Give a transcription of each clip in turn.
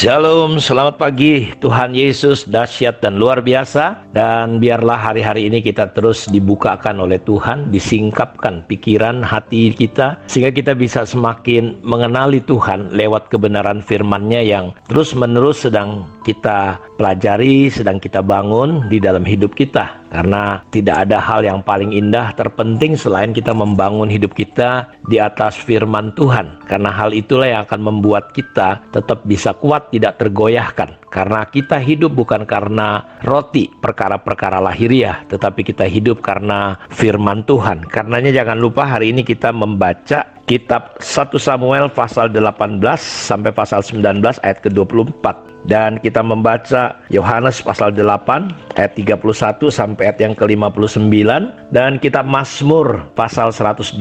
Shalom, selamat pagi. Tuhan Yesus dahsyat dan luar biasa. Dan biarlah hari-hari ini kita terus dibukakan oleh Tuhan, disingkapkan pikiran hati kita, sehingga kita bisa semakin mengenali Tuhan lewat kebenaran firman-Nya yang terus-menerus sedang kita pelajari, sedang kita bangun di dalam hidup kita. Karena tidak ada hal yang paling indah terpenting selain kita membangun hidup kita di atas firman Tuhan. Karena hal itulah yang akan membuat kita tetap bisa kuat, tidak tergoyahkan. Karena kita hidup bukan karena roti, perkara-perkara lahiriah, tetapi kita hidup karena firman Tuhan. Karenanya jangan lupa hari ini kita membaca kitab 1 Samuel pasal 18 sampai pasal 19 ayat ke-24. Dan kita membaca Yohanes pasal 8 ayat 31 sampai ayat yang ke-59. Dan kitab Mazmur pasal 112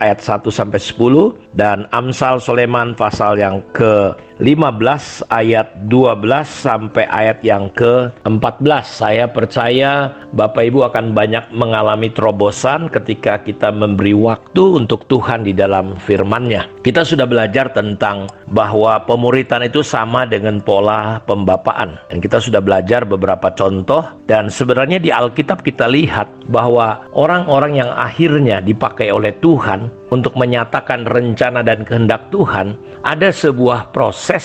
ayat 1 sampai 10. Dan Amsal Soleman pasal yang ke-15 ayat 12 sampai ayat yang ke-14. Saya percaya Bapak Ibu akan banyak mengalami terobosan ketika kita memberi waktu untuk Tuhan di dalam firman-Nya. Kita sudah belajar tentang bahwa pemuritan itu sama dengan pola pembapaan. Dan kita sudah belajar beberapa contoh. Dan sebenarnya di Alkitab kita lihat bahwa orang-orang yang akhirnya dipakai oleh Tuhan untuk menyatakan rencana dan kehendak Tuhan, ada sebuah proses.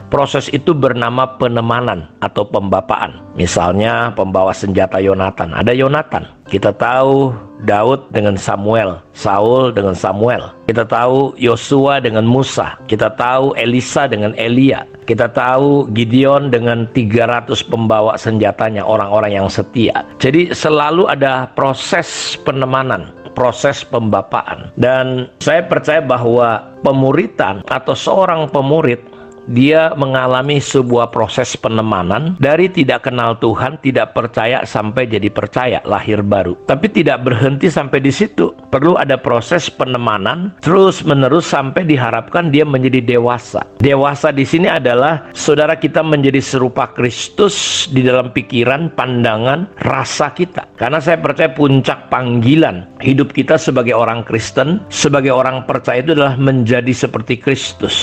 Proses itu bernama penemanan atau pembapaan. Misalnya pembawa senjata Yonatan. Ada Yonatan. Kita tahu Daud dengan Samuel, Saul dengan Samuel. Kita tahu Yosua dengan Musa. Kita tahu Elisa dengan Elia. Kita tahu Gideon dengan 300 pembawa senjatanya, orang-orang yang setia. Jadi selalu ada proses penemanan, proses pembapaan. Dan saya percaya bahwa pemuritan atau seorang pemurid, dia mengalami sebuah proses penemanan dari tidak kenal Tuhan, tidak percaya sampai jadi percaya, lahir baru. Tapi tidak berhenti sampai di situ. Perlu ada proses penemanan terus menerus sampai diharapkan dia menjadi dewasa. Dewasa di sini adalah saudara kita menjadi serupa Kristus di dalam pikiran, pandangan, rasa kita. Karena saya percaya puncak panggilan hidup kita sebagai orang Kristen, sebagai orang percaya itu adalah menjadi seperti Kristus.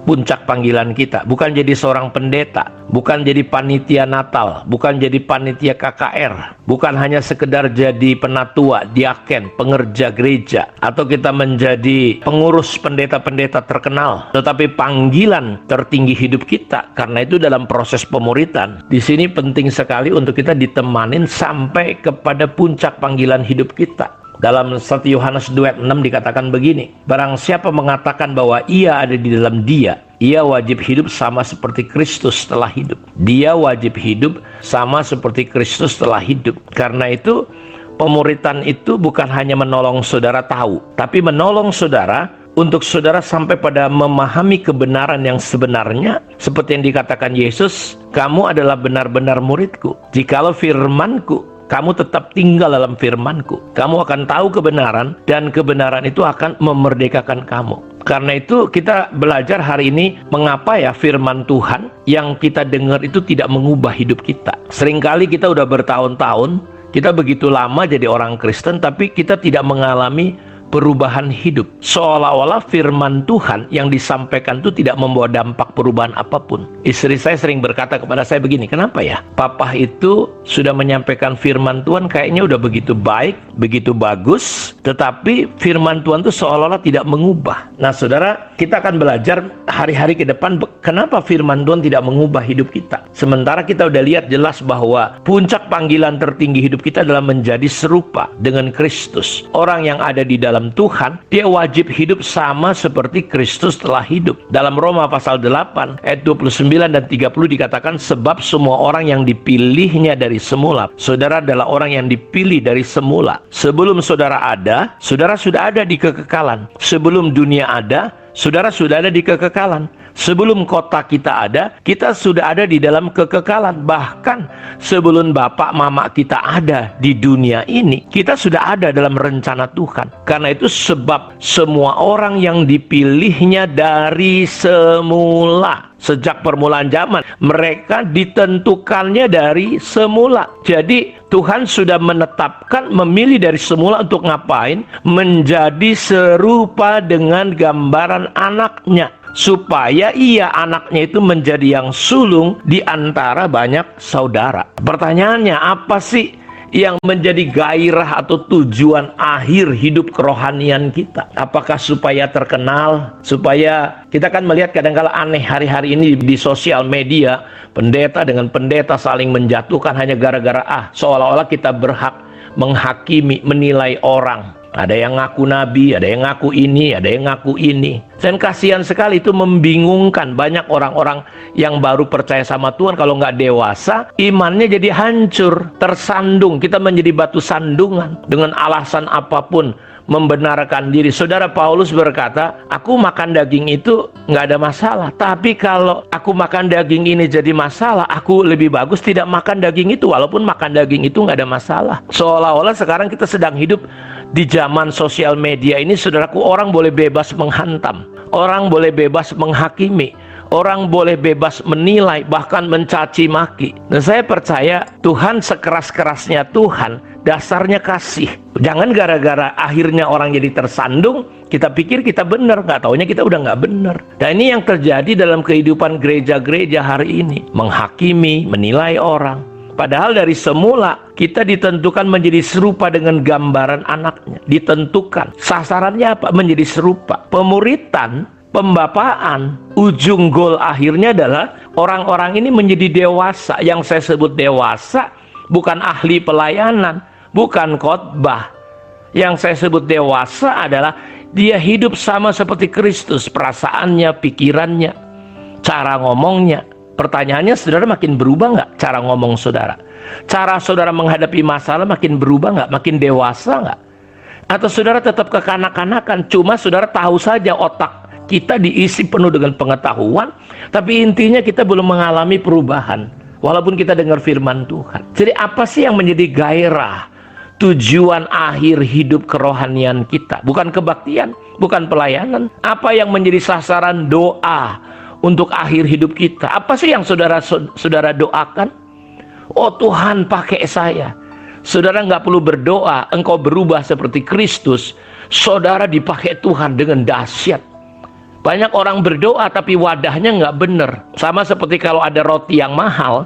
Puncak panggilan kita bukan jadi seorang pendeta, bukan jadi panitia Natal, bukan jadi panitia KKR, bukan hanya sekedar jadi penatua, diaken, pengerja gereja, atau kita menjadi pengurus pendeta-pendeta terkenal. Tetapi panggilan tertinggi hidup kita, karena itu dalam proses pemuritan, di sini penting sekali untuk kita ditemanin sampai kepada puncak panggilan hidup kita. Dalam 1 Yohanes 2:6 dikatakan begini, barang siapa mengatakan bahwa ia ada di dalam dia, ia wajib hidup sama seperti Kristus telah hidup. Dia wajib hidup sama seperti Kristus telah hidup. Karena itu pemuritan itu bukan hanya menolong saudara tahu, tapi menolong saudara untuk saudara sampai pada memahami kebenaran yang sebenarnya. Seperti yang dikatakan Yesus, kamu adalah benar-benar muridku jikalau firmanku, kamu tetap tinggal dalam firmanku. Kamu akan tahu kebenaran, dan kebenaran itu akan memerdekakan kamu. Karena itu kita belajar hari ini mengapa ya firman Tuhan yang kita dengar itu tidak mengubah hidup kita. Seringkali kita udah bertahun-tahun, kita begitu lama jadi orang Kristen, tapi kita tidak mengalami perubahan hidup. Seolah-olah firman Tuhan yang disampaikan itu tidak membawa dampak perubahan apapun. Istri saya sering berkata kepada saya begini, kenapa ya? Papa itu sudah menyampaikan firman Tuhan kayaknya udah begitu baik, begitu bagus, tetapi firman Tuhan itu seolah-olah tidak mengubah. Nah saudara, kita akan belajar hari-hari ke depan kenapa firman Tuhan tidak mengubah hidup kita. Sementara kita udah lihat jelas bahwa puncak panggilan tertinggi hidup kita adalah menjadi serupa dengan Kristus. Orang yang ada di dalam Tuhan, dia wajib hidup sama seperti Kristus telah hidup. Dalam Roma pasal 8 ayat 29 dan 30 dikatakan, sebab semua orang yang dipilihnya dari semula, saudara adalah orang yang dipilih dari semula. Sebelum saudara ada, saudara sudah ada di kekekalan. Sebelum dunia ada, saudara sudah ada di kekekalan. Sebelum kota kita ada, kita sudah ada di dalam kekekalan. Bahkan sebelum bapak mama kita ada di dunia ini, kita sudah ada dalam rencana Tuhan. Karena itu sebab semua orang yang dipilihnya dari semula, sejak permulaan zaman, mereka ditentukannya dari semula. Jadi Tuhan sudah menetapkan, memilih dari semula untuk ngapain? Menjadi serupa dengan gambaran anaknya. supaya anaknya itu menjadi yang sulung di antara banyak saudara. Pertanyaannya, apa sih yang menjadi gairah atau tujuan akhir hidup kerohanian kita? Apakah supaya terkenal? Supaya kita kan melihat kadang-kala aneh hari-hari ini di sosial media, pendeta dengan pendeta saling menjatuhkan hanya gara-gara seolah-olah kita berhak menghakimi, menilai orang. Ada yang ngaku nabi, ada yang ngaku ini, ada yang ngaku ini. Dan kasihan sekali, itu membingungkan banyak orang-orang yang baru percaya sama Tuhan. Kalau nggak dewasa, imannya jadi hancur, tersandung. Kita menjadi batu sandungan dengan alasan apapun membenarkan diri. Saudara Paulus berkata, aku makan daging itu nggak ada masalah. Tapi kalau aku makan daging ini jadi masalah, aku lebih bagus tidak makan daging itu. Walaupun makan daging itu nggak ada masalah. Seolah-olah sekarang kita sedang hidup di zaman sosial media ini, saudaraku, orang boleh bebas menghantam, orang boleh bebas menghakimi, orang boleh bebas menilai, bahkan mencaci maki. Dan saya percaya Tuhan sekeras-kerasnya Tuhan, dasarnya kasih. Jangan gara-gara akhirnya orang jadi tersandung, kita pikir kita benar, nggak taunya kita udah nggak benar. Dan ini yang terjadi dalam kehidupan gereja-gereja hari ini, menghakimi, menilai orang. Padahal dari semula kita ditentukan menjadi serupa dengan gambaran anaknya. Ditentukan. Sasarannya apa? Menjadi serupa. Pemuritan, pembapaan, ujung gol akhirnya adalah orang-orang ini menjadi dewasa. Yang saya sebut dewasa bukan ahli pelayanan, bukan khotbah. Yang saya sebut dewasa adalah dia hidup sama seperti Kristus. Perasaannya, pikirannya, cara ngomongnya. Pertanyaannya, saudara makin berubah nggak cara ngomong saudara? Cara saudara menghadapi masalah makin berubah nggak? Makin dewasa nggak? Atau saudara tetap kekanak-kanakan, cuma saudara tahu saja otak kita diisi penuh dengan pengetahuan, tapi intinya kita belum mengalami perubahan, walaupun kita dengar firman Tuhan. Jadi apa sih yang menjadi gairah, tujuan akhir hidup kerohanian kita? Bukan kebaktian, bukan pelayanan. Apa yang menjadi sasaran doa untuk akhir hidup kita? Apa sih yang saudara doakan? Oh Tuhan, pakai saya. Saudara nggak perlu berdoa, engkau berubah seperti Kristus. Saudara dipakai Tuhan dengan dahsyat. Banyak orang berdoa tapi wadahnya nggak bener. Sama seperti kalau ada roti yang mahal,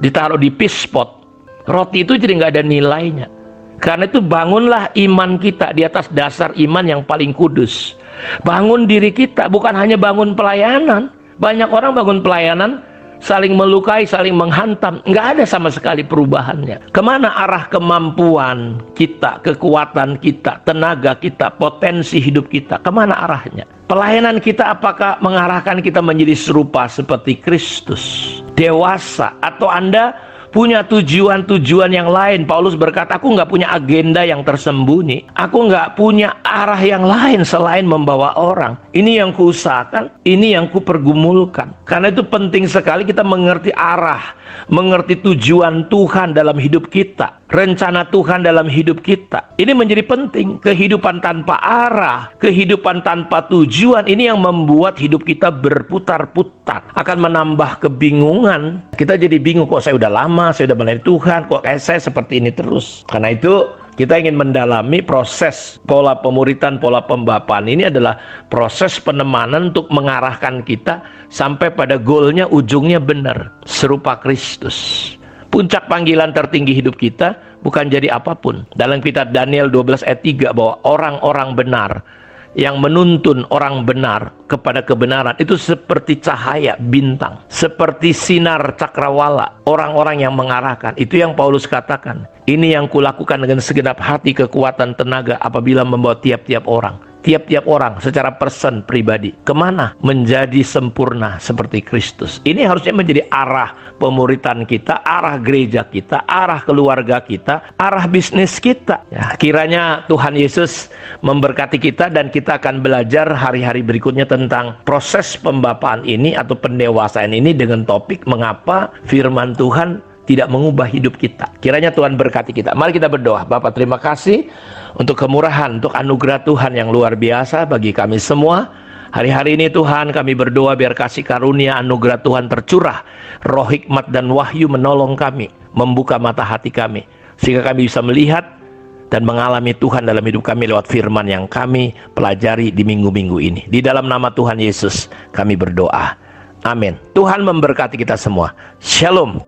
ditaruh di pispot, roti itu jadi nggak ada nilainya. Karena itu bangunlah iman kita di atas dasar iman yang paling kudus. Bangun diri kita, bukan hanya bangun pelayanan. Banyak orang bangun pelayanan saling melukai, saling menghantam, nggak ada sama sekali perubahannya. Kemana arah kemampuan kita, kekuatan kita, tenaga kita, potensi hidup kita? Kemana arahnya? Pelayanan kita apakah mengarahkan kita menjadi serupa seperti Kristus, dewasa, atau Anda punya tujuan-tujuan yang lain? Paulus berkata, aku nggak punya agenda yang tersembunyi. Aku nggak punya arah yang lain selain membawa orang. Ini yang kuusahakan, ini yang kupergumulkan. Karena itu penting sekali kita mengerti arah, mengerti tujuan Tuhan dalam hidup kita, rencana Tuhan dalam hidup kita. Ini menjadi penting. Kehidupan tanpa arah, kehidupan tanpa tujuan, ini yang membuat hidup kita berputar-putar, akan menambah kebingungan. Kita jadi bingung, kok saya udah lama, saya udah melayani Tuhan, kok kayak saya seperti ini terus. Karena itu kita ingin mendalami proses pola pemuritan, pola pembapaan. Ini adalah proses penemanan untuk mengarahkan kita sampai pada goalnya, ujungnya benar, serupa Kristus. Puncak panggilan tertinggi hidup kita bukan jadi apapun. Dalam kitab Daniel 12 ayat 3 bahwa orang-orang benar yang menuntun orang benar kepada kebenaran itu seperti cahaya bintang, seperti sinar cakrawala, orang-orang yang mengarahkan. Itu yang Paulus katakan, ini yang kulakukan dengan segenap hati, kekuatan, tenaga, apabila membawa tiap-tiap orang secara person pribadi kemana? Menjadi sempurna seperti Kristus. Ini harusnya menjadi arah pemuritan kita, arah gereja kita, arah keluarga kita, arah bisnis kita. Ya, kiranya Tuhan Yesus memberkati kita dan kita akan belajar hari-hari berikutnya tentang proses pembapaan ini atau pendewasaan ini dengan topik mengapa firman Tuhan tidak mengubah hidup kita. Kiranya Tuhan berkati kita. Mari kita berdoa. Bapak, terima kasih untuk kemurahan, untuk anugerah Tuhan yang luar biasa bagi kami semua. Hari-hari ini Tuhan, kami berdoa biar kasih karunia anugerah Tuhan tercurah, roh hikmat dan wahyu menolong kami, membuka mata hati kami, sehingga kami bisa melihat dan mengalami Tuhan dalam hidup kami lewat firman yang kami pelajari di minggu-minggu ini. Di dalam nama Tuhan Yesus kami berdoa. Amin. Tuhan memberkati kita semua. Shalom.